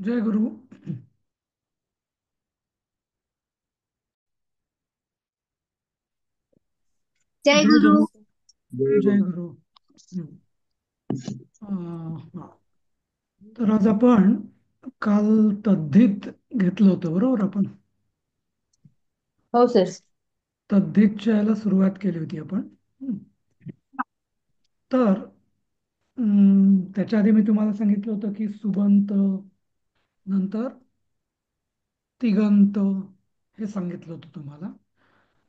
जय गुरु. जय जय गुरु. गुरु. जय जय गुरु. गुरु. हं. हा. तर आज आपण काल तद्धित घेतलं होतं, बरोबर? आपण हो सर. तद्धितच्या याला सुरुवात केली होती आपण. हं. तर त्याच्या आधी मी तुम्हाला सांगितलं होतं की सुबंत, नंतर तिगंत, हे सांगितलं होतं तुम्हाला.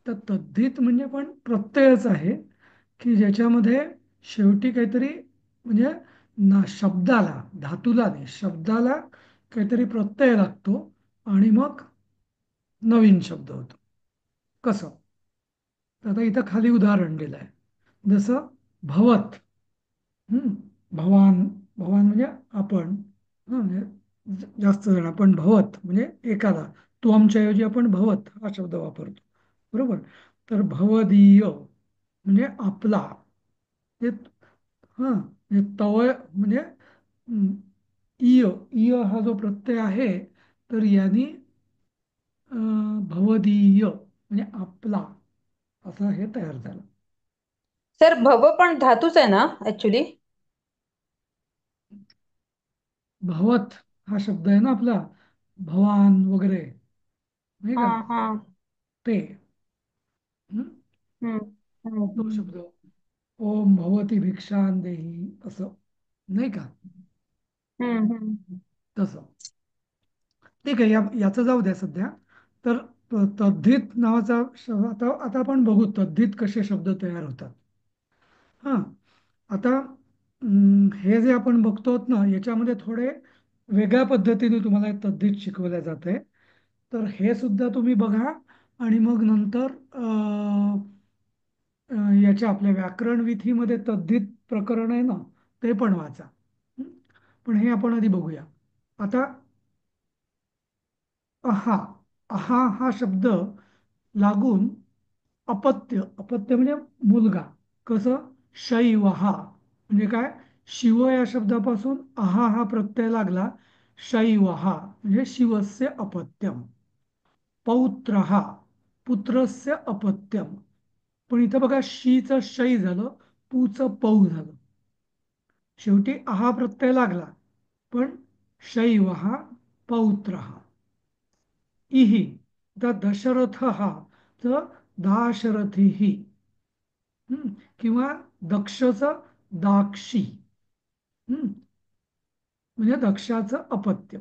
तर तद्धित म्हणजे पण प्रत्ययच आहे की ज्याच्यामध्ये शेवटी काहीतरी, म्हणजे शब्दाला, धातूला नाही, शब्दाला काहीतरी प्रत्यय लागतो आणि मग नवीन शब्द होतो. कसं? तर आता इथं खाली उदाहरण दिलं आहे, जसं भवत. हं. भवान. भवान म्हणजे आपण. म्हणजे जास्त जण आपण भवत म्हणजे एकाला. तो आमच्याऐवजी आपण भवत हा शब्द वापरतो, बरोबर? तर भवदीय म्हणजे आपला. ते हां, म्हणजे तवय म्हणजे इय. इय हा जो प्रत्यय आहे, तर यांनी भवदीय म्हणजे आपला, असं हे तयार झालं. सर भव पण धातूच आहे ना ऍक्च्युली. भवत हा शब्द आहे ना आपला, भवान वगैरे, नाही हा का? हा. ते. हं? हम्म तो हम्म शब्द, ओम भवती भिक्षां देही, असं, नाही का? हम्म. तसं. ठीक आहे, याचं जाऊ द्या सध्या. तर तद्धित नावाचा आता आता आपण बघू तद्धित कसे शब्द तयार होतात. हां. आता हे जे आपण बघतो ना, याच्यामध्ये थोडे वेगळ्या पद्धतीने तुम्हाला तद्धित शिकवल्या जाते. तर हे सुद्धा तुम्ही बघा आणि मग नंतर याच्या आपल्या व्याकरण विधीमध्ये तद्धित प्रकरण आहे ना, ते पण वाचा. हं? पण हे आपण आधी बघूया. आता अहा. अहा हा शब्द लागून अपत्य. अपत्य म्हणजे मुलगा. कसं? शैवहा म्हणजे काय? शिव या शब्दापासून अहा हा प्रत्यय लागला. शैवहा म्हणजे शिवस्य अपत्यम. पौत्रहा पुत्रस्य अपत्यम. पण इथं बघा, शीचं शै झालं, पूचं पौ झालं. शेवटी अहा प्रत्यय लागला, पण शैवहा पौत्रहा. इही. आता दशरथ हा, तर दाशरथी. किंवा दक्षचं दाक्षी. हं? म्हणजे दक्षाचं अपत्य.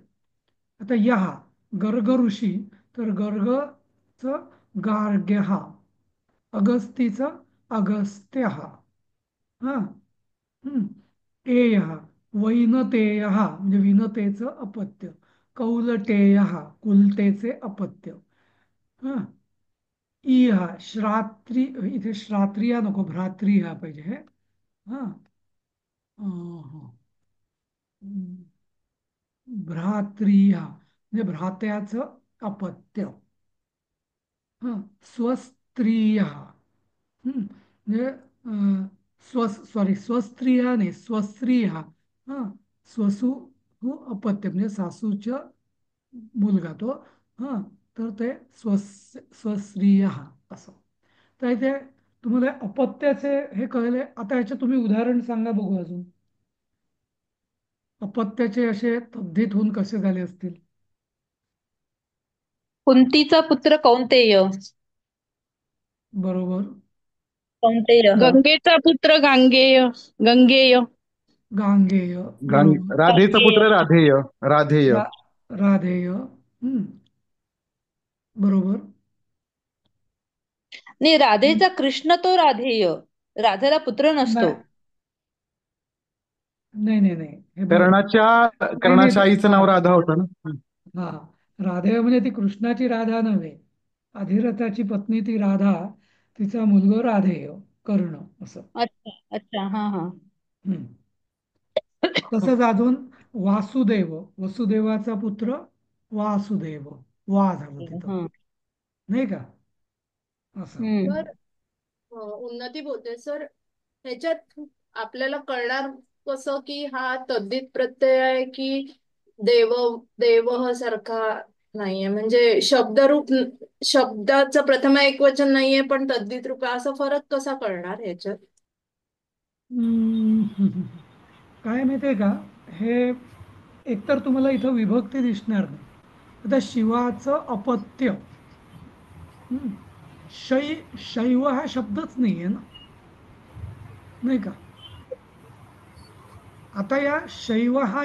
आता यहा. गर्ग ऋषी, तर गर्गचं गार्ग्यहा. अगस्तीचं अगस्त्यहा. हा. हं. एयः वैनतेयः म्हणजे विनतेचं अपत्य. कौलटेयः कुलतेचे अपत्य. हा. इहा श्रात्री, इथे श्रात्रिया नको, भ्रातृ पाहिजे हे. हा. हं. भ्रातृया म्हणजे भ्रात्याचं अपत्य. हं. स्वस्त्रिया. म्हणजे स्वस्त्रिया नाही, स्वस्त्रिया. हा. स्वसू अपत्य म्हणजे सासूच्या मुलगा तो. हा. तर ते स्वस्त्रिया असं. तर इथे तुम्हाला अपत्याचे हे कळले. आता ह्याचे तुम्ही उदाहरण सांगा बघू अजून. अपत्याचे असे तद्धित होऊन कसे झाले असतील? कुंतीचा पुत्र कौंतेय. बरोबर. कौंतेय. गंगेचा पुत्र गांगेय. गंगेय. गांगेय. बरोबर. राधेचा गांगेय. पुत्र राधेय. राधेय. रा राधेय. बरोबर. नाही, राधेचा कृष्ण तो राधेय. राधेला पुत्र नसतो. नाही, नाही, नाही, नाही, हे बघा. कर्णाच्या नाही, नाही, कर्णाच्या आईचं हा, नाव राधा होतं ना. हा. राधेय म्हणजे ती कृष्णाची राधा नव्हे. अधिरथाची पत्नी ती राधा, तिचा मुलगा राधेय, कर्ण, असं. अच्छा अच्छा. हा हा. हम्म. तसंच अजून वासुदेव. वसुदेवाचा पुत्र वासुदेव. वा झालं तिथं, हा. नाही का? असं. हम्म. सर, उन्नती बोलते सर. ह्याच्यात आपल्याला कळणार कसं की हा तद्धित प्रत्यय आहे की देव देवह सारखा नाहीये, म्हणजे शब्दरूप शब्दाचं प्रथम एकवचन नाहीये पण तद्धित रूप आहे. असा फरक कसा कळणार ह्याच्यात? हम्म. काय माहिती आहे का, हे एकतर तुम्हाला इथं विभक्ती दिसणार नाही. आता शिवाचं अपत्य, हम्म, शैव हा शब्दच नाही आहे ना, नाही का. आता या शैव हा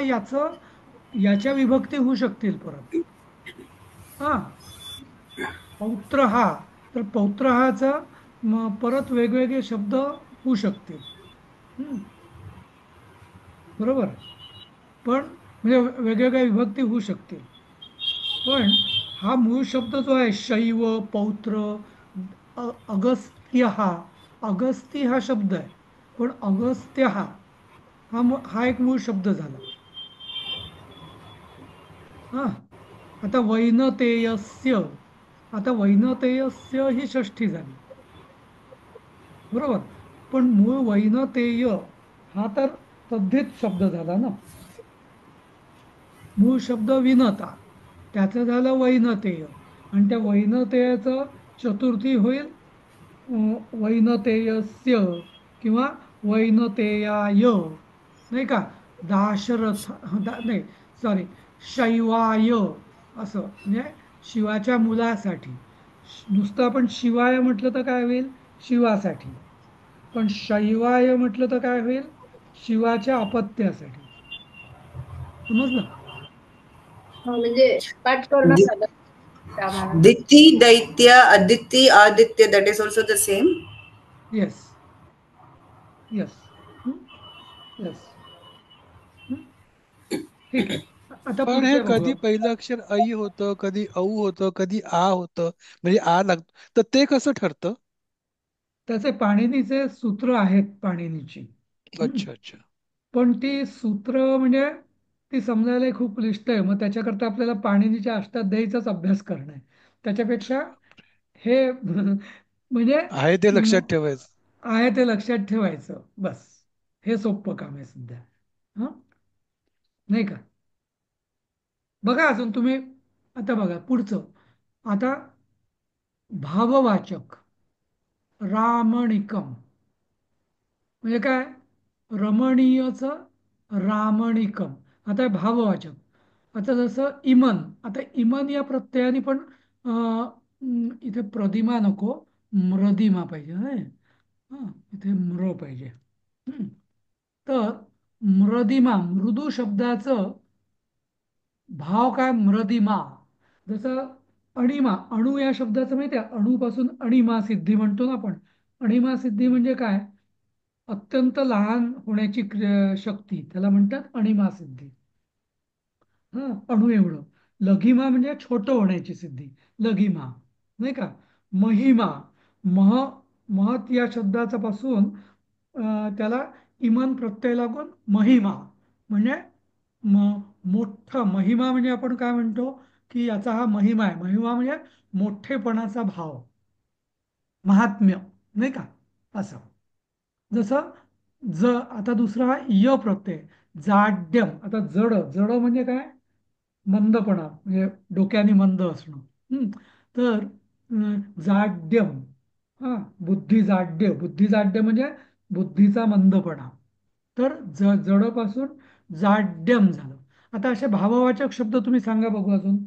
याच्या विभक्ती होऊ शकतील परत. हा, पौत्र हा, तर पौत्र हाचा परत वेगवेगळे शब्द होऊ शकतील. हम्म, बरोबर. पण म्हणजे वेगवेगळ्या विभक्ती होऊ शकतील. पण हा मूळ शब्द जो आहे शैव, पौत्र, अगस्त्य अगस्ती हा शब्द आहे. पण अगस्त्य हा एक मूळ शब्द झाला. हा, आता वैनतेयस्य, आता वैनतेयस्य ही षष्ठी झाली, बरोबर. पण मूळ वैनतेय हा तर तद्धित शब्द झाला ना. मूळ शब्द विनता, त्याचं झालं वैनतेय, आणि त्या वैनतेयाचं चतुर्थी होईल वैनतेयस्य किंवा वैनतेयाय, नाही का. दाशरथ नाही, सॉरी, शैवाय, असं म्हणजे शिवाच्या मुलासाठी. नुसतं आपण शिवाय म्हटलं तर काय होईल, शिवासाठी. पण शैवाय म्हटलं तर काय होईल, शिवाच्या अपत्यासाठी. समजलं. म्हणजे पाठ करणं Di- साधं आम्हाला. Diti, Daitya, Aditi, Aditya, that is also the same. Yes, yes, yes. ठीक आहे, आता पण हे पुढचे कधी बघूया. पहिलं अक्षर ऐ होतं, कधी औ होतं, कधी आ होतं, म्हणजे आ लागतो, तर ते कसं ठरतं? त्याचे पाणिनीचे सूत्र आहेत, पाणिनीची. हं. अच्छा अच्छा. पण ती सूत्र म्हणजे ती समजायला खूप क्लिष्ट आहे. मग त्याच्याकरता आपल्याला पाणिनीच्या अष्टाध्यायीचाच अभ्यास करणं आहे. त्याच्यापेक्षा हे म्हणजे आहे ते लक्षात ठेवायचं. आहे ते लक्षात ठेवायचं बस. हे सोपं काम आहे सध्या. हं, नाही का. बघा अजून तुम्ही, आता बघा पुढचं. आता भाववाचक रामणिकम म्हणजे काय, रमणीयचं रामणिकम. आता हे भाववाचक. आता जसं इमन, आता इमन या प्रत्ययाने पण इथे प्रदिमा नको, मृदिमा पाहिजे. हां, इथे म्र पाहिजे. हं. तर मृदिमा, मृदू शब्दाचं भाव काय, मृदिमा. जसं अणिमा, अणू या शब्दाचं माहिती आहे, अणूपासून अणिमा सिद्धी म्हणतो ना आपण. अणिमा सिद्धी म्हणजे काय, अत्यंत लहान होण्याची शक्ती, त्याला म्हणतात अणिमा सिद्धी. हा, अणू एवढं. लघिमा म्हणजे छोटं होण्याची सिद्धी, लघिमा, नाही का. महिमा, मह, महत या शब्दाचा पासून त्याला इमन प्रत्यय लागून महिमा म्हणजे मोठं. महिमा म्हणजे आपण काय म्हणतो, की याचा हा महिमा आहे. महिमा म्हणजे मोठेपणाचा भाव, महात्म्य, नाही का. असं. जसं आता दुसरा हा य प्रत्यय, जाड्यम. आता जड, जड म्हणजे काय, मंदपणा, म्हणजे डोक्याने मंद असणं. हं. तर जाड्यम, हा, बुद्धिजाड्य. बुद्धिजाड्य म्हणजे बुद्धीचा मंदपणा. तर जडपासून जाड्यम झालं. आता असे भाववाचक शब्द तुम्ही सांगा बघू अजून.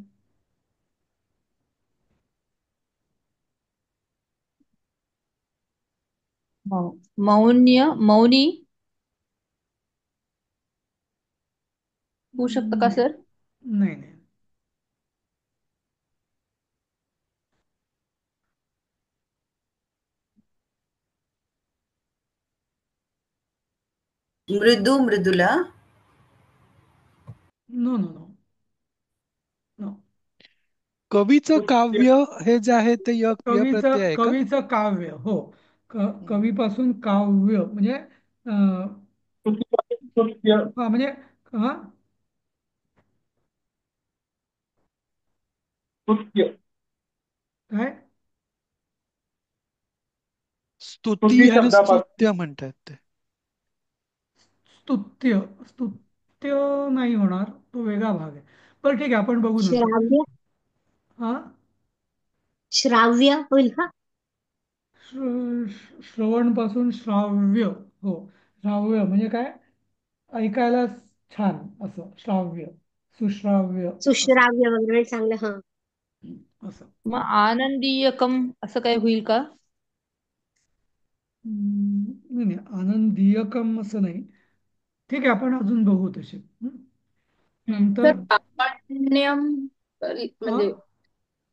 मौन्य, मौनी होऊ शकतं का नाही, सर? नाही, नाही. Mridu, Mridula. No, no, no, no. कवीचं काव्य हे जे आहे ते य कवीचं प्रत्यय आहे का? कवीचं काव्य, हो. हम्म. कवीपासून काव्य म्हणजे हा म्हणजे हा, काय, स्तुती आणि स्तुत्य म्हणतात ते. स्तुत्य, दाम्पत्य नाही होणार, तो वेगळा भाग आहे. बरं ठीक आहे, आपण बघू नंतर. श्राव्य हा, श्राव्य होईल का? श्रवण पासून श्राव्य. हो, श्राव्य म्हणजे काय, ऐकायला छान असं श्राव्य, सुश्राव्य असं. सुश्राव्य वगैरे चांगलं हा. असं. मग आनंदीयकम असं काय होईल का? नाही नाही, आनंदीयकम असं नाही. ठीक आहे, आपण अजून बघू तसे. हम्म. तर नंतर लावण्यम हा, म्हणजे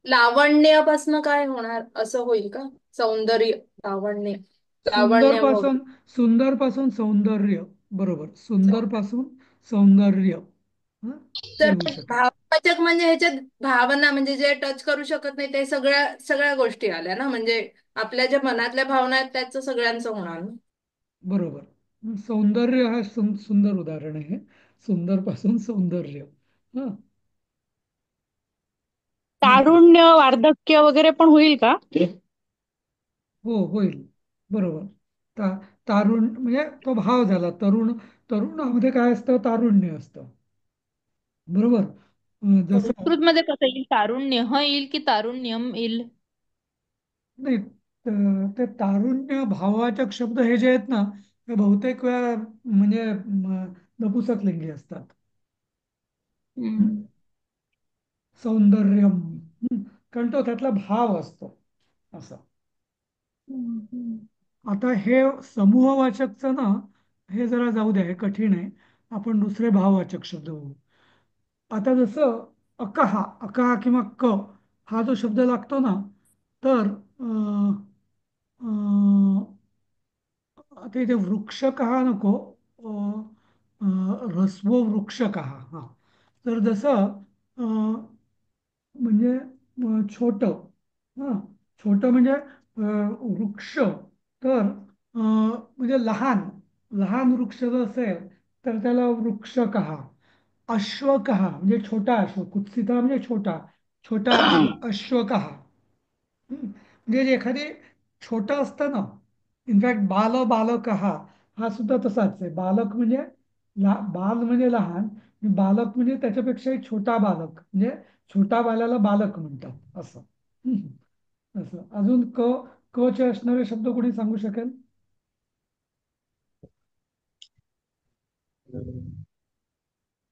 लावण्यापासून काय होणार असं होईल का? सौंदर्य, लावण्य, सुंदर लावण्य पासून, वगैरे. सुंदर पासून सौंदर्य. बरोबर, सुंदर पासून सौंदर्य. हं? ते तर होऊ मग शकेल. भाववाचक म्हणजे ह्याच्यात भावना म्हणजे जे टच करू शकत नाही ते सगळ्या सगळ्या गोष्टी आल्या ना, म्हणजे आपल्या ज्या मनातल्या भावना आहेत त्याचं सगळ्यांचं होणार ना. बरोबर, सौंदर्य हा सुंदर उदाहरण आहे. सुंदर पासून सौंदर्य. हा, नंतर तारुण्य वार्धक्य वगैरे पण होईल का? हो, होईल. बरोबर. ता तारुण म्हणजे तो भाव झाला. तरुणामध्ये काय असतं, तारुण्य असतं. बरोबर. जसं, संस्कृत मध्ये कसं येईल, तारुण्य ह येईल की तारुण्यम येईल? नाही, ते तारुण्य भाववाचक शब्द हे जे आहेत ना, ते बहुतेक वेळा म्हणजे नपुसकलिंगी असतात. हं? हम्म. सौंदर्यम. कारण तो त्यातला भाव असतो असं. हम्म. आता हे समूहवाचकचं ना, हे जरा जाऊ द्या, हे कठीण आहे. आपण दुसरे भाववाचक शब्द बघू. आता जसं अकहा, अकहा किंवा क हा जो शब्द लागतो ना, तर आता इथे वृक्षकः नको, ह्रस्व वृक्षकः. हा, तर जसं म्हणजे छोटं, हा, छोटं म्हणजे वृक्ष. तर म्हणजे लहान, लहान वृक्ष जर असेल तर त्याला वृक्षकः. अश्वकः म्हणजे छोटा अश्व, कुत्सिता म्हणजे छोटा, छोटा अश्व, अश्वकः. म्हणजे जे एखादी छोटं असतं ना, इनफॅक्ट बालकः हा सुद्धा तसाच आहे. बालक म्हणजे बाल म्हणजे लहान, आणि बालक म्हणजे त्याच्यापेक्षाही छोटा बालक, म्हणजे छोटा बाल्याला बालक म्हणतात असं. असं अजून क चे असणारे शब्द कोणी सांगू शकेल?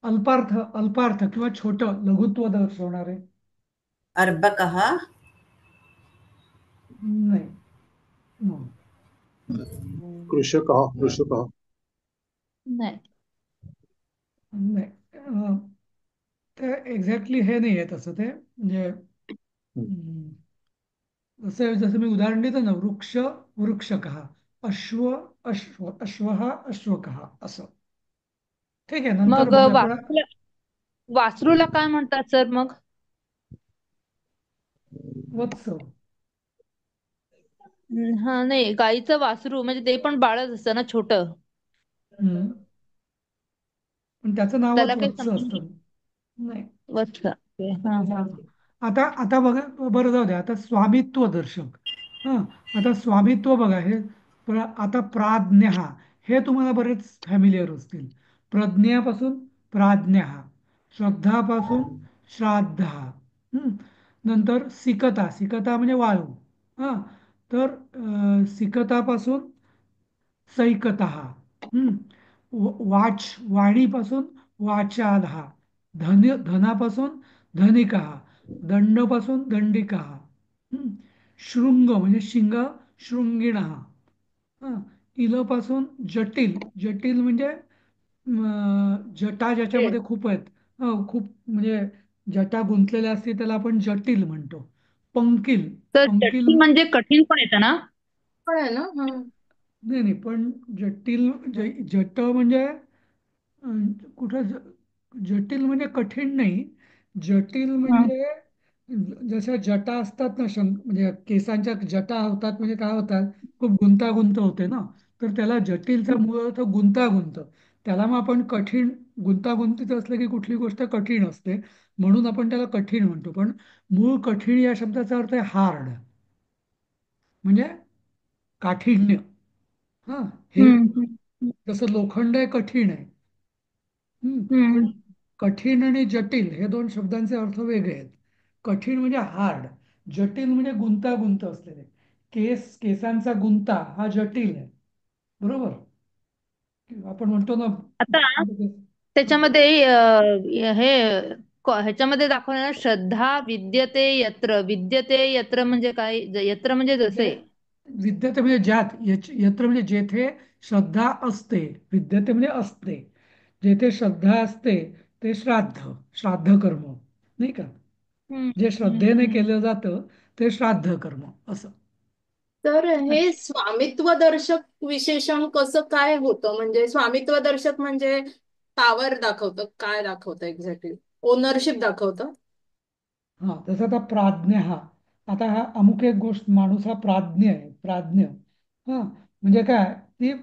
अल्पार्थ, अल्पार्थ किंवा छोटं, लघुत्व दर्शवणारे. अर्भकः नाही. No. कृषकः कृषकः नाही. नाही, ते एक्झॅक्टली हे नाही आहे तसं. ते म्हणजे जसं जसं मी उदाहरण देतो ना, वृक्ष वृक्षकः, अश्व अश्वः अश्वकः असं. ठीक आहे, नंतर मग बघूया पण. वासरूला काय म्हणतात सर मग? वत्स. हा नाही, गाईचं वासरू म्हणजे ते पण बाळच असतं ना, छोटं. हम्म. पण त्याचं त्याला नावच काही वत्स संबंध? असतं. नाही. वत्स. ओके. हा हा. आता आता बघा, बरं जाऊ द्या. आता स्वामित्व दर्शक. हा, आता स्वामित्व बघा, हे आता प्राज्ञ हे तुम्हाला बरेच फॅमिलियर असतील. प्रज्ञापासून प्राज्ञ, श्रद्धापासून श्राद्ध. नंतर सिकता, सिकता म्हणजे वाळू. हा, तर सिकतापासून सैकता. वाणीपासून वाचालहा. धनापासून धनिका. दंडपासून दंडिका. शृंग म्हणजे शिंग, शृंगिण. इलपासून जटिल, जटिल म्हणजे जटा ज्याच्यामध्ये खूप आहेत. खूप म्हणजे जटा गुंतलेल्या असते त्याला आपण जटिल म्हणतो. पंकिल, तर पंकिल. जटिल म्हणजे कठीण पण येतं ना? पण आहे ना. हा. नाही नाही, पण जटिल, जट म्हणजे कुठं जटिल म्हणजे कठीण नाही. जटिल हा. म्हणजे जशा जटा असतात ना, म्हणजे केसांच्या जटा होतात, म्हणजे काय होतात, खूप गुंतागुंत होते ना. तर त्याला जटिलचा मूळ अर्थ गुंतागुंत. त्याला मग आपण कठीण, गुंतागुंतीचं असलं की कुठली गोष्ट कठीण असते, म्हणून आपण त्याला कठीण म्हणतो. पण मूळ कठीण या शब्दाचा अर्थ आहे हार्ड, म्हणजे काठिण्य. हा, हे हम्म. जसं लोखंड आहे, कठीण आहे. पण हम्म. कठीण आणि जटिल हे दोन शब्दांचे अर्थ वेगळे आहेत. कठीण म्हणजे हार्ड, जटिल म्हणजे गुंतागुंत असलेले. केसांचा गुंता हा जटिल आहे, बरोबर? आपण म्हणतो ना. आता हा. त्याच्यामध्ये हे ह्याच्यामध्ये दाखवलं ना, श्रद्धा विद्यते यत्र म्हणजे काय? यत्र म्हणजे म्हणजे जसे. विद्यते म्हणजे ज्यात, यत्र म्हणजे जेथे श्रद्धा असते. विद्यते म्हणजे असते. जेथे श्रद्धा असते ते श्राद्ध, श्राद्ध कर्म, नाही का? हम्म, जे हम्म, श्रद्धेने हम्म. केलं जातं ते श्राद्ध कर्म असं. तर हे अच्छा. स्वामित्व दर्शक विशेषण कसं काय होतं? म्हणजे स्वामित्व दर्शक म्हणजे पॉवर दाखवतं, काय दाखवतं एक्झॅक्टली? ओनरशिप दाखवतं? हा, तसं आता प्राज्ञ हा, आता हा अमुक एक गोष्ट, माणूस हा प्राज्ञ आहे, प्राज्ञ. हा म्हणजे काय, ती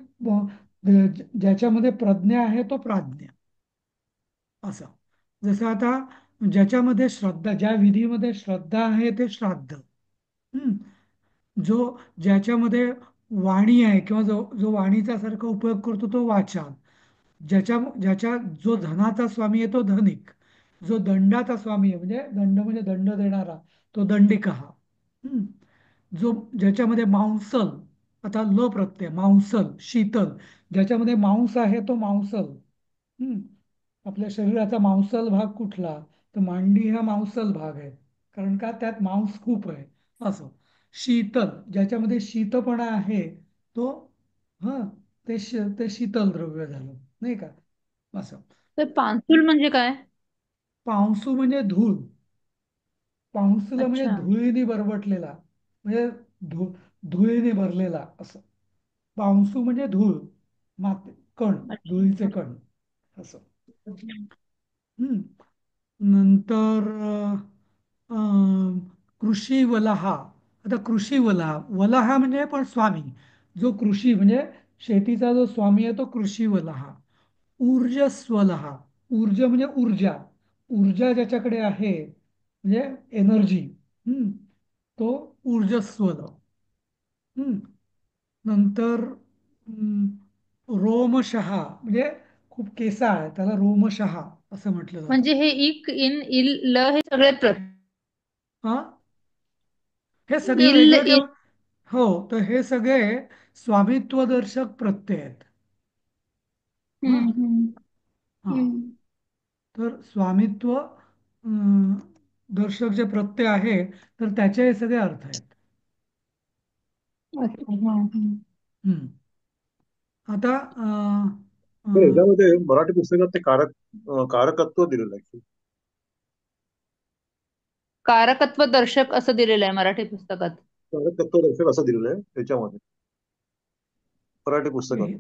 ज्याच्यामध्ये प्रज्ञा आहे तो प्राज्ञ असं. जसं आता ज्याच्यामध्ये श्रद्धा, ज्या विधीमध्ये श्रद्धा आहे ते श्राद्ध. हम्म. जो ज्याच्यामध्ये वाणी आहे किंवा जो जो वाणीचा सारखा उपयोग करतो तो वाचाल. ज्याच्या जो धनाचा स्वामी आहे तो धनिक. जो दंडाचा स्वामी आहे, म्हणजे दंड म्हणजे दंड देणारा, तो दंडिक हा. हम्म. ज्याच्यामध्ये मांसल, आता ल प्रत्यय, मांसल, शीतल, ज्याच्यामध्ये मांस आहे तो मांसल. हम्म. आपल्या शरीराचा मांसल भाग कुठला? तर मांडी हा मांसल भाग आहे, कारण का त्यात मांस खूप आहे असं. शीतल, ज्याच्यामध्ये शीतपणा आहे तो, हा, ते शीतल द्रव्य झालं, नाही का? असं. तर पांचुल म्हणजे काय? पांसू म्हणजे धूळ. पाऊसला म्हणजे अच्छा. धुळीने बरबटलेला, म्हणजे धुळीने भरलेला असं. पाऊसू म्हणजे धूळ, माती, कण, धुळीचे अच्छा. कण असं. हम्म. नंतर कृषी वलहा. आता कृषी वलहा, वलहा म्हणजे पण स्वामी. जो कृषी म्हणजे शेतीचा जो स्वामी आहे तो कृषी वलहा. ऊर्जस्वलहा, ऊर्ज म्हणजे ऊर्जा, ऊर्जा ज्याच्याकडे आहे म्हणजे एनर्जी, तो ऊर्जस्वल. हम्म. नंतर रोमशहा म्हणजे खूप केसा आहे त्याला रोमशहा असं म्हटलं जातं. म्हणजे हे इक इन इल ल हे सगळे हा, हे सगळे इल वेगळे जे, इल. हो, तर हे सगळे स्वामित्वदर्शक प्रत्यय आहेत. हा. हम्म, हम्म, हा, हम्म. तर स्वामित्व दर्शक जे प्रत्यय आहे तर त्याचे हे सगळे अर्थ आहेत. अच्छा. हा, हम्म. हम्म. आता तर याच्यामध्ये मराठी पुस्तकात ते कारकत्व दिलेलं आहे. कारकत्व दर्शक असं दिलेलं आहे मराठी पुस्तकात. कारकत्व दर्शक असं दिलेलं आहे त्याच्यामध्ये मराठी पुस्तकात. हे,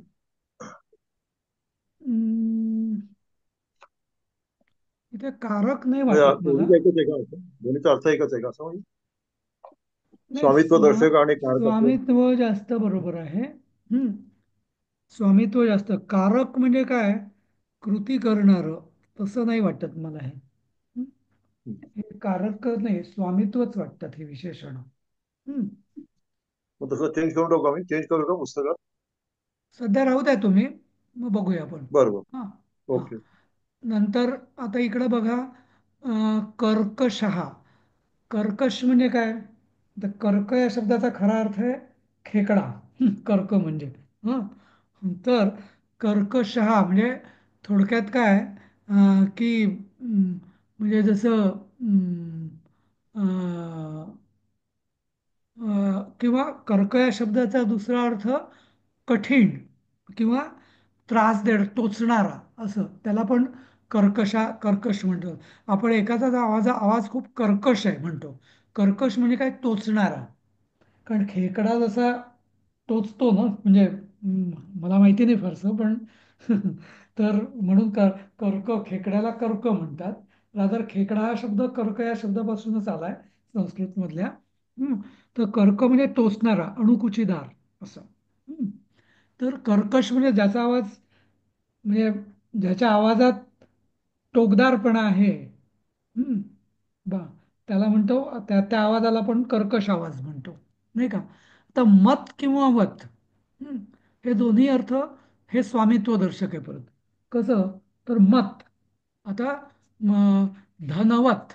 अं, इथे कारक नाही म्हणजे वाटत मला. दोन्हीचा एकच आहे का असं? दोन्हीचा अर्थ एकच आहे का असं म्हणजे? नाही, स्वामित्व दर्शक आणि कारकत्व. स्वामित्व जास्त बरोबर आहे. स्वामित्व जास्त. कारक म्हणजे काय, कृती करणारं, तसं नाही वाटत मला हे. हं? हे कारक नाही, स्वामित्वच वाटतात हे विशेषण. हं. मग तसं चेंज करून टाकू, आम्ही चेंज करू का पुस्तकात? सध्या राहू द्या तुम्ही, मग बघूया आपण. बरोबर. हां. हां. ओके. नंतर आता इकडं बघा, कर्कशहा. कर्कश म्हणजे काय? तर कर्क या शब्दाचा खरा अर्थ आहे खेकडा. कर्क म्हणजे, हं. तर कर्कशहा म्हणजे थोडक्यात काय, की म्हणजे जसं किंवा कर्क या शब्दाचा दुसरा अर्थ कठीण किंवा त्रास टोचणारा असं, त्याला पण कर्कश म्हणतो. आपण एखादा आवाज खूप कर्कश आहे म्हणतो. कर्कश म्हणजे काय, टोचणारा. कारण खेकडा जसा टोचतो ना, म्हणजे मला माहिती नाही फारसं पण तर म्हणून कर्क, खेकड्याला कर्क म्हणतात. रादर खेकडा हा शब्द कर्क या शब्दापासूनच आलाय, संस्कृत मधल्या. तर कर्क म्हणजे टोचणारा, अणुकुचीदार असं. हम्म. तर कर्कश म्हणजे ज्याचा आवाज, म्हणजे ज्याच्या आवाजात टोकदारपणा आहे. हम्म. बा त्याला म्हणतो, त्या त्या आवाजाला आपण कर्कश आवाज म्हणतो, नाही का? तर मत किंवा वत, हम्म, हे दोन्ही अर्थ हे स्वामित्व दर्शक आहे. परत कसं, तर मत. आता धनवत.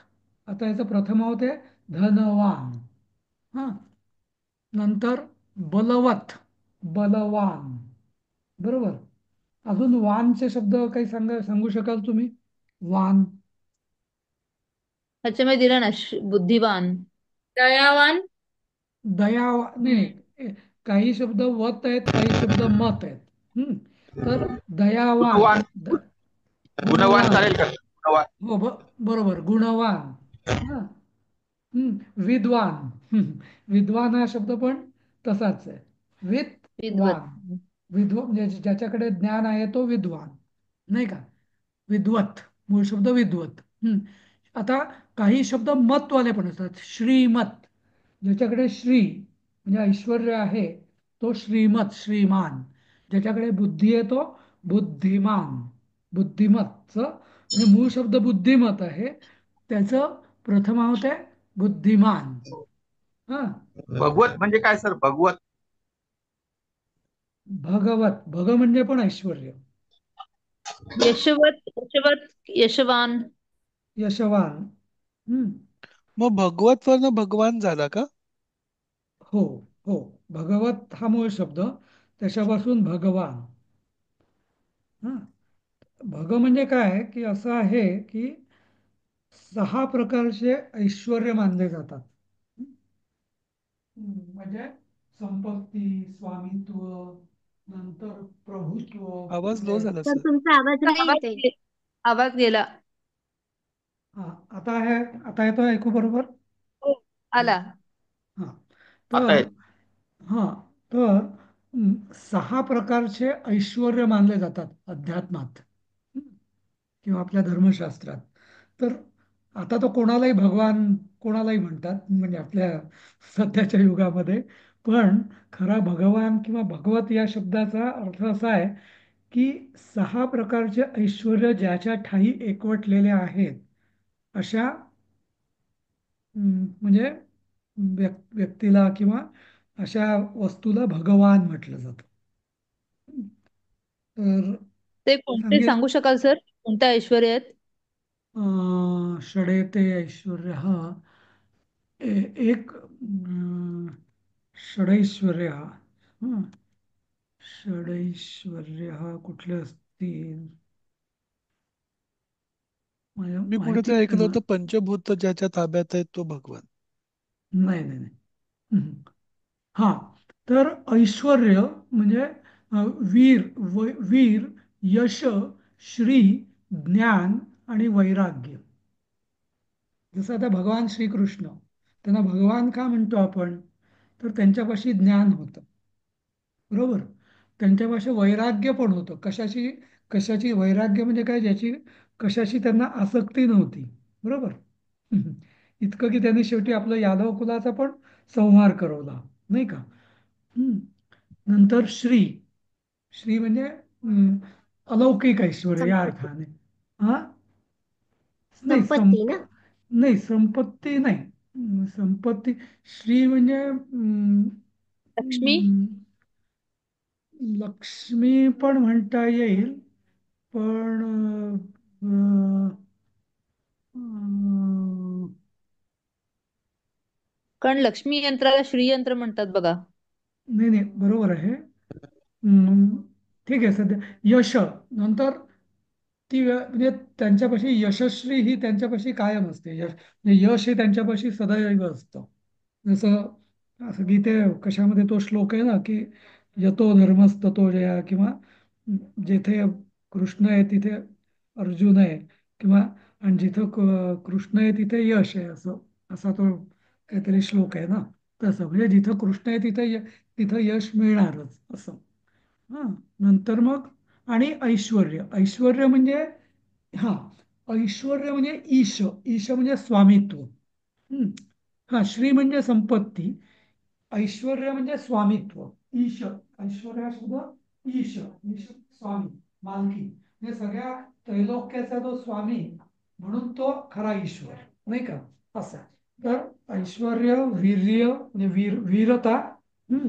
आता याचं प्रथम होते धनवान. हा. नंतर बलवत, बलवान. बरोबर. अजून वानचे शब्द काही सांगू शकाल तुम्ही? वान. ह्याच्यामध्ये दिलं ना बुद्धिवान. दयावान. दयावान. नाही हम्म. नाही. काही शब्द वत आहेत, काही शब्द मत आहेत. हम्म. तर दयावान, गुणवान. गुणवान गुणवान. चालेल का गुणवान? हो, बरोबर, गुणवान. हा. विद्वान. विद्वान हा शब्द पण तसाच आहे. विद्वत. विद्वान. म्हणजे ज्याच्याकडे ज्ञान आहे तो विद्वान, नाही का? विद्वत, मूळ शब्द विद्वत. आता काही शब्द मतवाले पण असतात. श्रीमत. ज्याच्याकडे श्री म्हणजे ऐश्वर आहे तो श्रीमत, श्रीमान. ज्याच्याकडे बुद्धी आहे तो बुद्धिमान, बुद्धिमतचं म्हणजे मूळ शब्द बुद्धिमत आहे, त्याचं प्रथमावत आहे बुद्धिमान. हा. भगवत म्हणजे काय सर? भगवत. भगवत. भग म्हणजे पण ऐश्वर. यशवत, यशवत, यशवान. यशवान. हम्म. मग भगवत वरनं भगवान झाला का? हो, हो. भगवत हा मूळ शब्द, त्याच्यापासून भगवान. हा. भग म्हणजे काय की असं आहे की 6 प्रकारचे ऐश्वर्य मानले जातात. म्हणजे संपत्ती, स्वामित्व, नंतर प्रभुत्व. आवाज लो म्हणजे झाला तर सर. तुमचा आवाज नाही आवाज येते. आवाज गेला. हा. आता येतो ऐकू बरोबर? हो, आला. हा. आता तर हा. तर 6 प्रकारचे ऐश्वर्य मानले जातात अध्यात्मात किंवा आपल्या धर्मशास्त्रात. तर आता तो कोणालाही भगवान कोणालाही म्हणतात म्हणजे आपल्या सध्याच्या युगामध्ये. पण खरा भगवान किंवा भगवत या शब्दाचा अर्थ असा आहे की 6 प्रकारचे ऐश्वर्य ज्याच्या ठायी एकवटलेले आहेत अशा म्हणजे व्यक्तीला किंवा अशा वस्तूला भगवान म्हटलं जातं. तर ते कोणते सांगित सांगू शकाल सर? कोणत्या ऐश्वर्य आहेत? षडेते ऐश्वर्य हा एक षडैश्वर्य हा. हं. षडैश्वर्य हा कुठले असतील माझ्या मी माहिती कुठेतरी नाही ऐकलं त्यांना. होतं पंचभूत ज्याच्या ताब्यात आहे तो भगवान. नाही, नाही, नाही. हं. हा. तर ऐश्वर्य म्हणजे वीर, वीर, यश, श्री, ज्ञान आणि वैराग्य. जसं आता भगवान श्रीकृष्ण, त्यांना भगवान का म्हणतो आपण? तर त्यांच्यापाशी ज्ञान होतं. बरोबर. त्यांच्यापाशी वैराग्य पण होतं. कशाची कशाची वैराग्य म्हणजे काय? ज्याची कशाशी त्यांना आसक्ती नव्हती. बरोबर. इतकं की त्यांनी शेवटी आपलं यादव कुलाचा पण संहार करवला, नाही का? हम्म. नंतर श्री. श्री म्हणजे अलौकिक ऐश्वर्य या संपत्ती. अर्थाने. हा. नाही संपत्ती ना. नाही, संपत्ती नाही. संपत्ती. श्री म्हणजे लक्ष्मी. लक्ष्मी पण म्हणता येईल. पण अं, कारण लक्ष्मी यंत्राला श्रीयंत्र म्हणतात बघा. नाही, नाही, बरोबर आहे. ठीक आहे. सध्या यश. नंतर म्हणजे त्यांच्यापाशी यशस्वी ही त्यांच्यापाशी कायम असते. म्हणजे यश हे त्यांच्यापाशी सदैव असतं. जसं असं गीते कशामध्ये तो श्लोक आहे ना की यतो धर्मस्ततो जया, किंवा जेथे कृष्ण आहे तिथे अर्जुन आहे, किंवा आणि जिथं कृष्ण आहे तिथे यश आहे, असं असा तो काहीतरी श्लोक आहे ना. तसं म्हणजे जिथं कृष्ण आहे तिथं यश मिळणारच असं. हां. नंतर मग आणि ऐश्वर्य. ऐश्वर्य म्हणजे हा. ऐश्वर्य म्हणजे ईश. ईश म्हणजे स्वामित्व. हं. हा. श्री म्हणजे संपत्ती. ऐश्वर्य म्हणजे स्वामित्व. ईश. ऐश्वर्य हा शब्द ईश. ईश स्वामी, मालकी. म्हणजे सगळ्या त्रैलोक्याचा तो स्वामी म्हणून तो खरा ईश्वर, नाही का? असं. तर ऐश्वर्य, वीर्य म्हणजे वीरता. हं.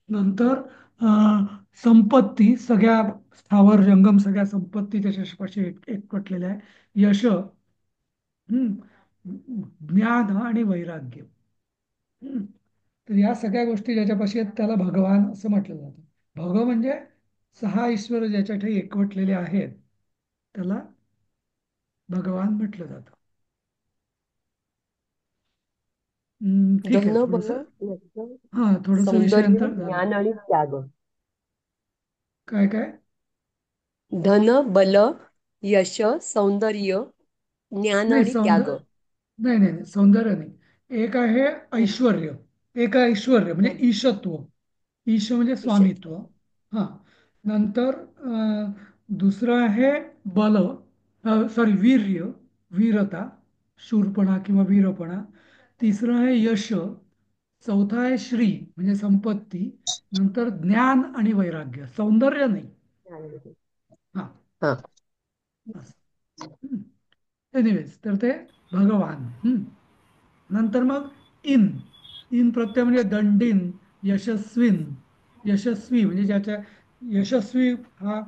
नंतर संपत्ती, सगळ्या स्थावर जंगम सगळ्या संपत्ती त्याच्यापाशी एकवटलेल्या आहे. यश, ज्ञान आणि वैराग्य. हम्म. तर या सगळ्या गोष्टी ज्याच्यापाशी आहेत त्याला भगवान असं म्हटलं जातं. भग म्हणजे सहा ईश्वर ज्याच्या ठाई एकवटलेले आहेत त्याला भगवान म्हटलं जातं. ठीक आहे, धन थोडस बल यश हा थोडस सौंदर्य विषयांतर झालं. ज्ञान आणि त्याग. काय काय? धन बल यश सौंदर्य ज्ञान नाही आणि त्याग. नाही नाही नाही, सौंदर्य नाही. एक आहे ऐश्वर्य. एक आहे ऐश्वर्य म्हणजे ईशत्व. ईश म्हणजे स्वामित्व. हा. नंतर दुसरं आहे बल, सॉरी वीर्य, वीरता, शूरपणा किंवा वीरपणा. तिसरं आहे यश. चौथा आहे श्री म्हणजे संपत्ती. नंतर ज्ञान आणि वैराग्य. सौंदर्य नाही. हा. हा. एनिवेज, तर ते भगवान. नंतर मग इन. इन प्रत्यय म्हणजे दंडीन, यशस्वीन. यशस्वी म्हणजे ज्याच्या यशस्वी हा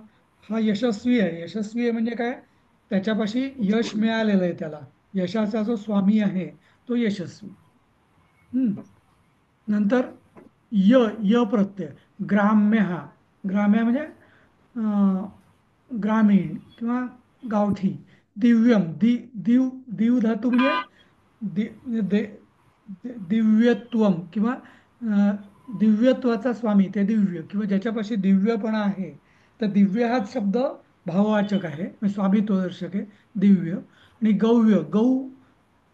हा यशस्वी आहे. यशस्वी आहे म्हणजे काय? त्याच्यापाशी यश मिळालेलं आहे त्याला. यशाचा जो स्वामी आहे तो यशस्वी. नंतर य य प्रत्यय ग्राम्य. हा ग्राम्य म्हणजे ग्रामीण किंवा गावठी. दिव्यम दीव धातू म्हणजे दिव्यत्वम किंवा दिव्यत्वाचा स्वामी, ते दिव्य किंवा ज्याच्यापाशी दिव्यपणा आहे. तर दिव्य हाच शब्द भाववाचक आहे म्हणजे स्वामित्वदर्शक आहे दिव्य. आणि गौव्य,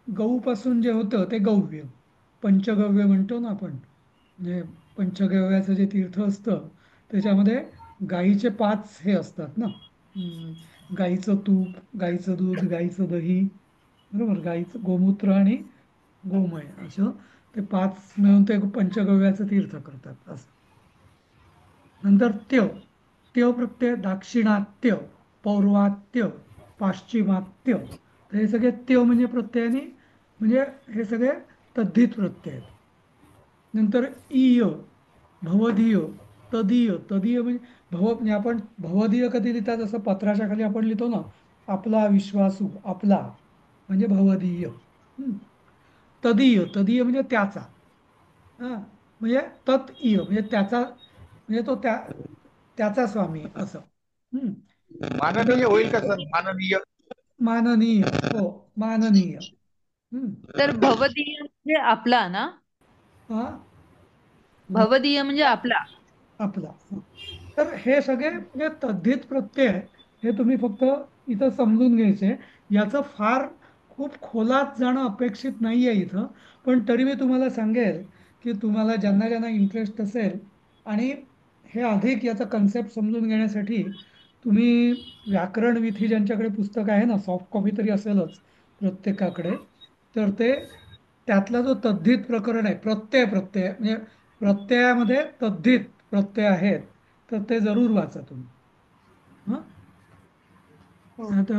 गौपासून जे होतं ते गौव्य. पंचगव्य म्हणतो ना आपण, म्हणजे पंचगव्याचं जे तीर्थ असतं त्याच्यामध्ये गाईचे 5 हे असतात ना. गाईचं तूप, गाईचं दूध, गाईचं दही, बरोबर, गाईचं गोमूत्र आणि गोमय, असं ते 5 मिळून ते पंचगव्याचं तीर्थ करतात असं. नंतर त्यो प्रत्यय दाक्षिणात्य, पौर्वात्य, पाश्चिमात्य. तर हे सगळे त्यो म्हणजे प्रत्ययाने, म्हणजे हे सगळे तद्धित प्रत्यय आहेत. नंतर ईय, भवदीय, तदीय. तदीय म्हणजे म्हणजे आपण भवदीय कधी लिहितात, जसं पत्राच्या खाली आपण लिहितो ना, आपला विश्वासू, आपला म्हणजे भवदीय. तदीय म्हणजे त्याचा. हा. म्हणजे तत्ईय म्हणजे त्याचा, म्हणजे तो त्याचा स्वामी असं. माननीय होईल का सर? माननीय. माननीय, हो माननीय. तर भवदीय म्हणजे आपला ना? हा. भवदीय म्हणजे आपला. आपला. तर हे सगळे म्हणजे तद्धित प्रत्यय हे तुम्ही फक्त इथं समजून घ्यायचे. याचं फार खूप खोलात जाणं अपेक्षित नाही आहे इथं. पण तरी मी तुम्हाला सांगेल की तुम्हाला ज्यांना ज्यांना इंटरेस्ट असेल आणि हे अधिक याचा कन्सेप्ट समजून घेण्यासाठी तुम्ही व्याकरण विधी ज्यांच्याकडे पुस्तक आहे ना, सॉफ्ट कॉपी तरी असेलच प्रत्येकाकडे, तर ते त्यातला जो तद्धित प्रकरण आहे, प्रत्यय म्हणजे प्रत्ययामध्ये तद्धित प्रत्यय आहेत, तर ते जरूर वाचा तुम्ही. हां. आता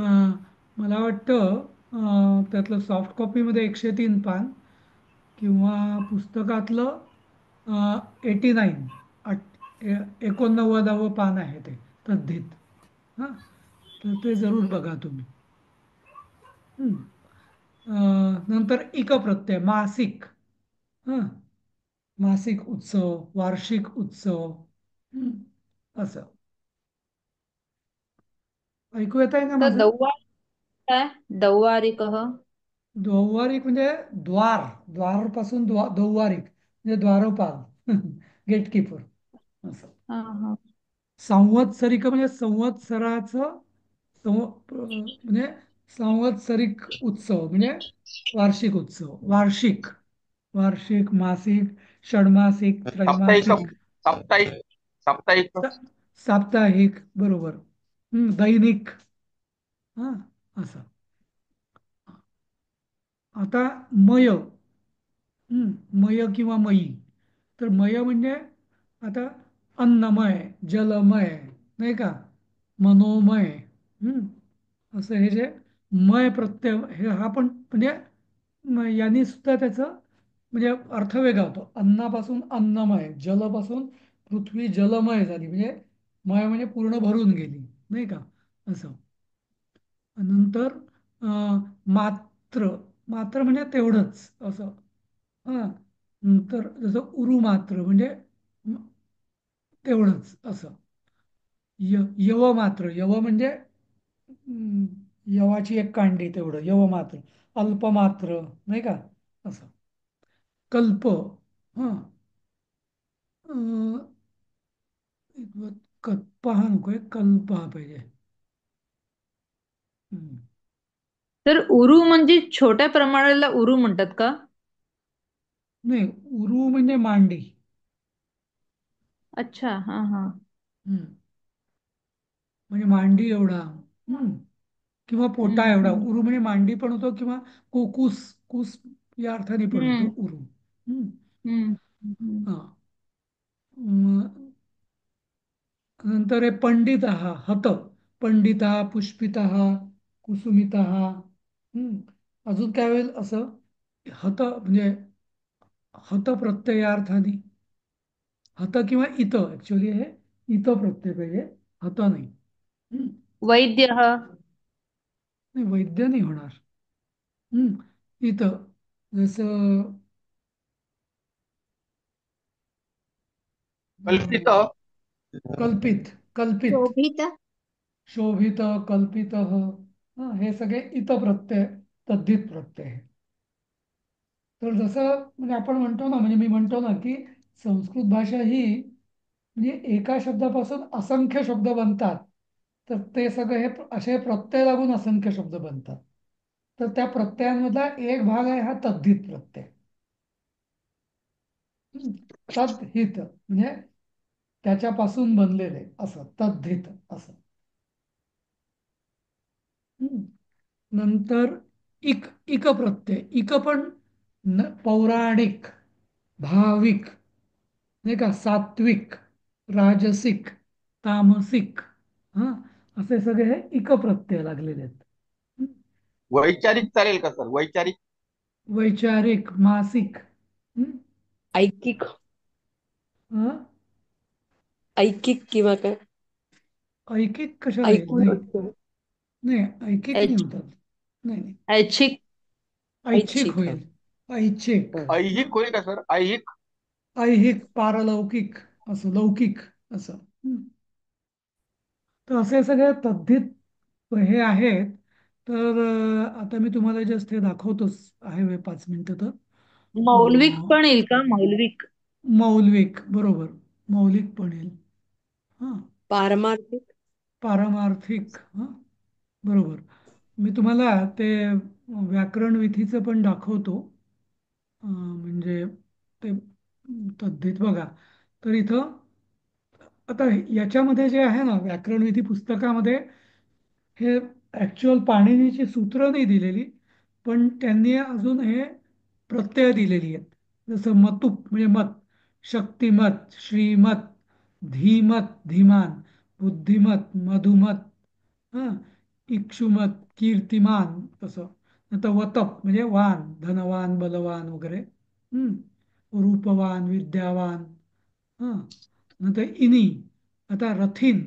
मला वाटतं त्यातलं सॉफ्ट कॉपीमध्ये 103 पान किंवा पुस्तकातलं 89 89वं पान आहे ते तद्धित. हां. तर ते जरूर बघा तुम्ही. नंतर इक प्रत्यय मासिक. हां. मासिक उत्सव, वार्षिक उत्सव, असं. ऐकू येत आहे का तर माझं? दौवार काय? दौवारिकः द्वैवारिक म्हणजे द्वारपासून दौवारिक म्हणजे द्वारपाल, गेटकीपर असं. हा हा. संवत्सरिक म्हणजे संवत्सराचं म्हणजे संवत्सरिक उत्सव म्हणजे वार्षिक उत्सव. वार्षिक, मासिक, षडमासिक, साप्ताहिक. त्रैमासिक, साप्ताहिक. साप्ताहिक. साप्ताहिक, बरोबर. दैनिक. हा. असं. आता मय. मय किंवा मयी. तर मय म्हणजे आता अन्नमय, जलमय, नाही का, मनोमय. असं हे जे मय प्रत्यय हे हा पण म्हणजे यांनी सुद्धा त्याचं म्हणजे अर्थ वेगळा होतो. अन्नापासून अन्नमय, जलपासून पृथ्वी जलमय झाली म्हणजे मय म्हणजे पूर्ण भरून गेली, नाही का, असं. नंतर मात्र, मात्र म्हणजे तेवढंच असं. हा, नंतर जसं उरू मात्र म्हणजे तेवढंच असं. यव मात्र, यव म्हणजे अं, यवाची एक कांडी तेवढं यव मात्र. अल्प मात्र, नाही का, असं. कल्प, हा, अं, कप्पा हा नकोय, कल्प हा पाहिजे. हम्म. तर उरू म्हणजे छोट्या प्रमाणाला उरू म्हणतात का? नाही, उरू म्हणजे मांडी. अच्छा, हा हा. हम्म. म्हणजे मांडी एवढा. हम्म. किंवा पोटा एवढा. हम्म उरू म्हणजे मांडी पण होतो, किंवा कुस, कुस या अर्थाने पण हम्म होतो उरू. हम्म. हम्म हम्म. हा. नंतर आहे पंडित हत. पंडित पुष्पित कुसुमित. अजून काय होईल असं? हत म्हणजे हत प्रत्ययार्थाने. हत किंवा इत, ऍक्च्युअली हे इत प्रत्यय पाहिजे, हत नाही. हम्म. वैद्य. नाही, वैद्य नाही होणार. इत, जसं कल्पित. अं, कल्पित, कल्पित, शोभित. शोभित, कल्पित, हे सगळे इत प्रत्यय, तद्धित प्रत्यय आहे. तर जसं म्हणजे आपण म्हणतो ना, म्हणजे मी म्हणतो ना, की संस्कृत भाषा ही म्हणजे एका शब्दापासून असंख्य शब्द बनतात. तर ते सगळे हे असे प्रत्यय लागून असंख्य शब्द बनतात. तर त्या प्रत्ययांमधला एक भाग आहे हा तद्धित प्रत्यय. हम्म. तद्धित म्हणजे त्याच्यापासून बनलेले, असं तद्धित असं. हम्म. नंतर इक, इक प्रत्यय. इक पण पौराणिक, भाविक, नाही का, सात्विक, राजसिक, तामसिक, हा, असे सगळे हे इक प्रत्यय लागलेले आहेत. हं? वैचारिक चालेल का सर? वैचारिक. वैचारिक, मासिक. हं? ऐकिक. हं? ऐकिक किंवा काय ऐकिक कशाला येईल? ऐकून नाही, असतं. नाही, ऐकिक नाही होतात. नाही, नाही, ऐच्छिक. ऐच्छिक ऐच्छिक हा होईल. ऐच्छिक. हा. ऐहिक होईल का सर? ऐहिक. ऐहिक, पारलौकिक, असं लौकिक, असं. हं? तर असे सगळे तद्धित हे आहेत. तर आता मी तुम्हाला जस्ट हे दाखवतोच आहे, 5 मिनिटं तर. मौल्विक अं, पण येईल का? मौल्विक. मौल्विक, बरोबर. मौलिक पण येईल. हां. पारमार्थिक. पारमार्थिक, हां, बरोबर. मी तुम्हाला ते व्याकरण विधीचं पण दाखवतो. म्हणजे ते तद्धित बघा. तर इथं आता याच्यामध्ये जे आहे ना, व्याकरण विधी पुस्तकामध्ये हे ॲक्च्युअल पाणिनीची सूत्र नाही दिलेली, पण त्यांनी अजून हे प्रत्यय दिलेली आहेत. जसं मतुक म्हणजे मत, शक्तिमत, श्रीमत, धीमत, धीमान, बुद्धिमत, मधुमत, हं, इक्षुमत, कीर्तिमान, तसं. नंतर वतप म्हणजे वान, धनवान, बलवान वगैरे. हं. रूपवान, विद्यावान. हं. नंतर इनी, आता रथीन,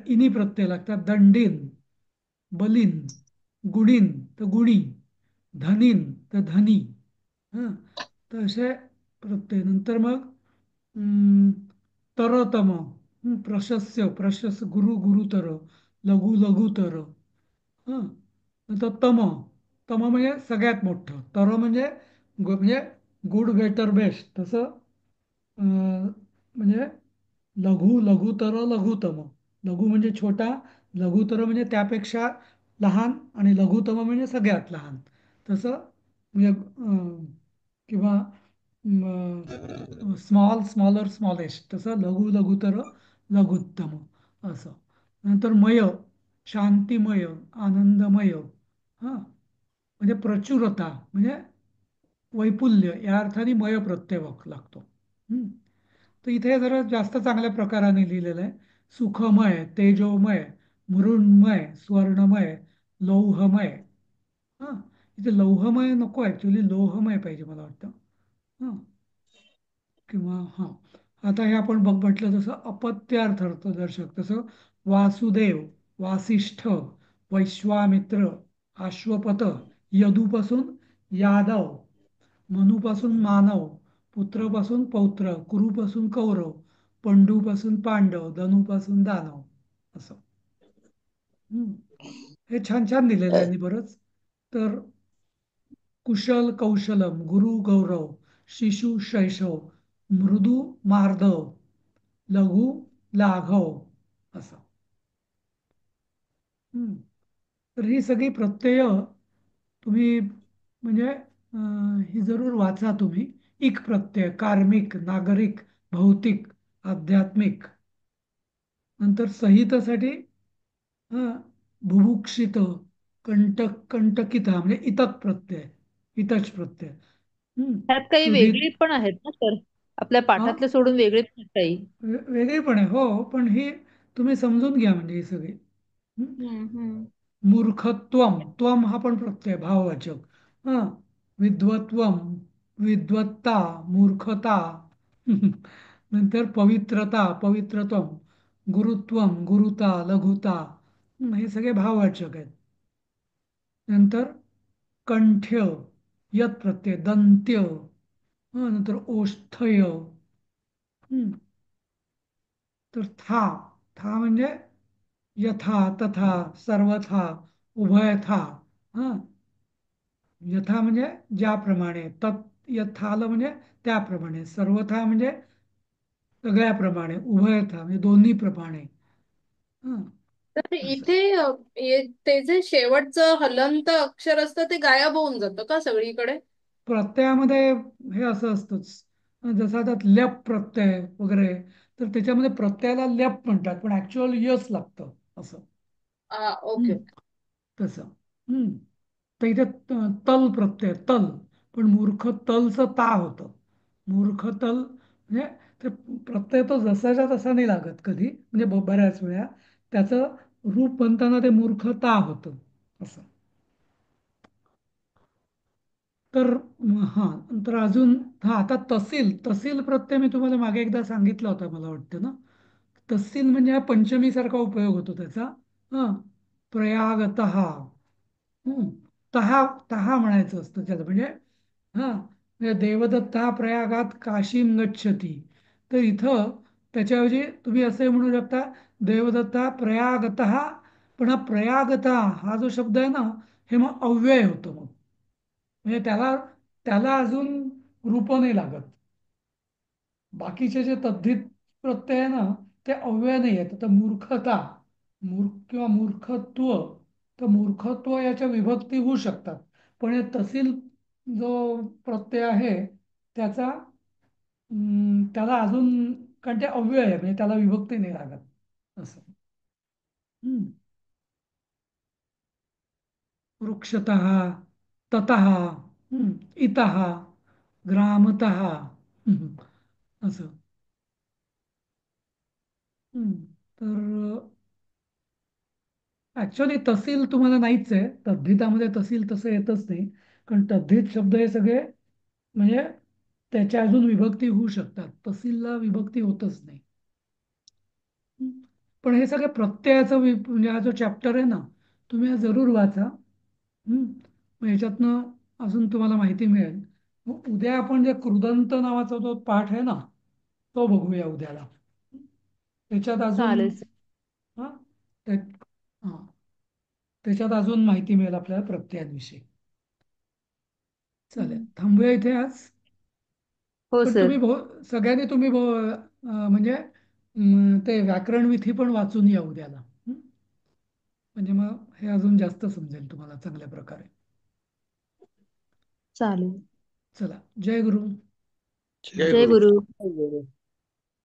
इनी प्रत्यय लागतात. दंडीन, बलीन, गुणीन तर गुणी, धनीन तर धनी. हं. तर असे प्रत्यय. नंतर मग तरतम, प्रशस्य, प्रशस्य, गुरु, गुरुतर, लघु, लघुतर. हं. नंतर तम, तम म्हणजे सगळ्यात मोठं. तर म्हणजे म्हणजे गुड, बेटर, बेस्ट, तसं. म्हणजे लघु, लघुतर, लघुतम. लघु म्हणजे छोटा, लघुतर म्हणजे त्यापेक्षा लहान, आणि लघुतम म्हणजे सगळ्यात लहान, तसं. म्हणजे किंवा स्मॉल, स्मॉलर, स्मॉलेस्ट, तसं लघु, लघुतर, लघुत्तम, असं. नंतर मय, शांतिमय, आनंदमय, हां, म्हणजे प्रचुरता म्हणजे वैपुल्य या अर्थाने मय प्रत्यय लागतो. हं. तर इथे जरा जास्त चांगल्या प्रकाराने लिहिलेलं आहे. सुखमय, तेजोमय, मृण्मय, स्वर्णमय, लौहमय. हां, इथे लौहमय नको, ॲक्च्युली लोहमय पाहिजे मला वाटतं. हां, किंवा हां, आता हे आपण म्हटलं तसं अपत्यार्थ अर्थदर्शक, तसं वासुदेव, वासिष्ठ, वैश्वामित्र, अश्वपत, यदूपासून यादव, मनूपासून मानव, पुत्रपासून पौत्र, कुरुपासून कौरव, पंडूपासून पांडव, धनुपासून दानव, असं. हम्म. हे छान छान दिलेलं आहे यांनी बरंच. तर कुशल कौशलम, गुरु गौरव, शिशु शैशव, मृदू मार्दव, लघु लाघव, असं. हम्म. तर ही सगळी प्रत्यय तुम्ही म्हणजे ही जरूर वाचा तुम्ही. इक प्रत्यय कार्मिक, नागरिक, भौतिक, आध्यात्मिक. नंतर सहितसाठी बुभुक्षित, कंटकित म्हणजे इतक प्रत्यय, इतच प्रत्यय. त्यात काही क्षुधित. वेगळी पण आहेत ना सर, आपल्या हा, पाठातले सोडून वेगळी पण आहेत काही. वेगळी पण आहे हो, पण ही तुम्ही समजून घ्या म्हणजे ही सगळी. हं? हम्म. मूर्खत्वम, त्वम हा पण प्रत्यय भाववाचक. हा, विद्वत्वम, विद्वत्ता, मूर्खता. नंतर पवित्रता, पवित्रत्वम, गुरुत्वम, गुरुता, लघुता. हे सगळे भाववाचक आहेत. नंतर कंठ्य, यत प्रत्यय, दंत्य. नंतर ओष्ठ्य. हं. तर था, था म्हणजे यथा, तथा, सर्वथा, उभयथा. हा, यथा म्हणजे ज्याप्रमाणे, तत् यथाल म्हणजे त्याप्रमाणे, सर्वथा म्हणजे सगळ्याप्रमाणे, उभयथा म्हणजे दोन्ही प्रमाणे. हं, तर असं. इथे ते जे शेवटचं हलंत अक्षर असतं ते गायब होऊन जातं का सगळीकडे? प्रत्ययामध्ये हे असं असतंच. जसं आता ल्यप प्रत्यय वगैरे, तर त्याच्यामध्ये प्रत्ययाला ल्यप म्हणतात, पण ऍक्च्युअल यस लागतं असं. ओके. हम्म, तसं. हम्म. तर इथे तल प्रत्यय, तल, पण मूर्ख तलचं ता होतं. मूर्ख तल म्हणजे ते प्रत्यय तो जसाच्या तसा नाही लागत कधी, म्हणजे बऱ्याच वेळा त्याचं रूप म्हणताना ते मूर्खता होतं असं. तर हां, तर अजून आता तहसील, तहसील प्रत्यय मी तुम्हाला मागे एकदा सांगितला होता मला वाटतं ना. तहसील म्हणजे हा पंचमीसारखा उपयोग होतो त्याचा. हां, प्रयागतः. हं, तहा तहा म्हणायचं असतं त्याला म्हणजे. हां, म्हणजे देवदत्ता प्रयागात काशीम गच्छती. तर इथं त्याच्याऐवजी तुम्ही असे म्हणू शकता, देवदत्ता प्रयागतः. पण हा प्रयागता हा जो शब्द आहे ना, हे मग अव्यय होतं मग. म्हणजे त्याला त्याला अजून रूप नाही लागत. बाकीचे जे तद्धित प्रत्यय आहे ना, ते अव्यय नाही आहेत. तर मूर्खता, किंवा मूर्खत्व, तर मूर्खत्व याच्या विभक्ती होऊ शकतात. पण हे तहसील जो प्रत्यय आहे त्याचा त्याला अजून, कारण ते अव्यय आहे म्हणजे त्याला विभक्ती नाही लागत असं. हम्म. वृक्षतः, ततः, इतः, ग्रामतः. असं. तर ऍक्च्युअली तहसील तुम्हाला नाहीच आहे, तद्धितामध्ये तहसील तसं येतच नाही. कारण तद्धित शब्द हे सगळे म्हणजे त्याच्या अजून विभक्ती होऊ शकतात, तहसीलला विभक्ती होतच नाही. हं. पण हे सगळे प्रत्ययाचं म्हणजे हा जो चॅप्टर आहे ना, तुम्ही हा जरूर वाचा. मग ह्याच्यातनं अजून तुम्हाला माहिती मिळेल. मग उद्या आपण जे कृदंत नावाचा जो पाठ आहे ना, तो बघूया उद्याला. त्याच्यात अजून चालेल सर. हा ते हा त्याच्यात अजून माहिती मिळेल आपल्याला प्रत्ययांविषयी. चालेल, थांबूया इथे आज. हो पण सर. तुम्ही सगळ्यांनी तुम्ही म्हणजे ते व्याकरण विधी पण वाचून या उद्याला. म्हणजे मग हे अजून जास्त समजेल तुम्हाला चांगल्या प्रकारे. चालेल. चला, जय गुरु. जय जय गुरु. गुरु.